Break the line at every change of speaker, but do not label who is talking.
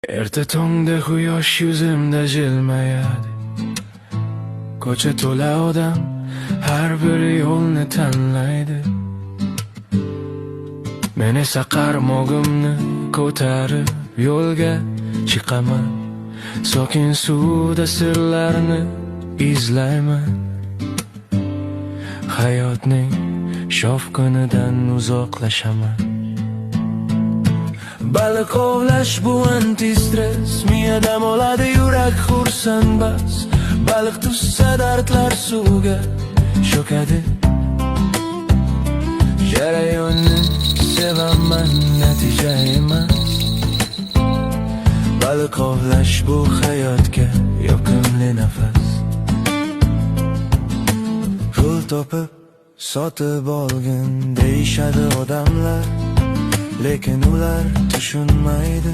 Erta tongda quyosh yuzimda jilmayadi. Ko'cha to'la odam, har biri yo'lni tanlaydi. Men esa qarmog'imni ko'tarib yo'lga chiqaman. Sokin suvda sirlarni izlayman. Hayotning shovqinidan uzoqlashaman. Baliq ovlash bu anti-stress, miya dam oladi, yurak xursand bas. Baliq tushsa dardlar suvga cho'kadi. Jarayonni sevaman, natija emas. Baliq ovlash bu hayotga yoqimli nafas. Pul topib sotib olgin deyishadi odamlar, lekin ular tushunmaydi.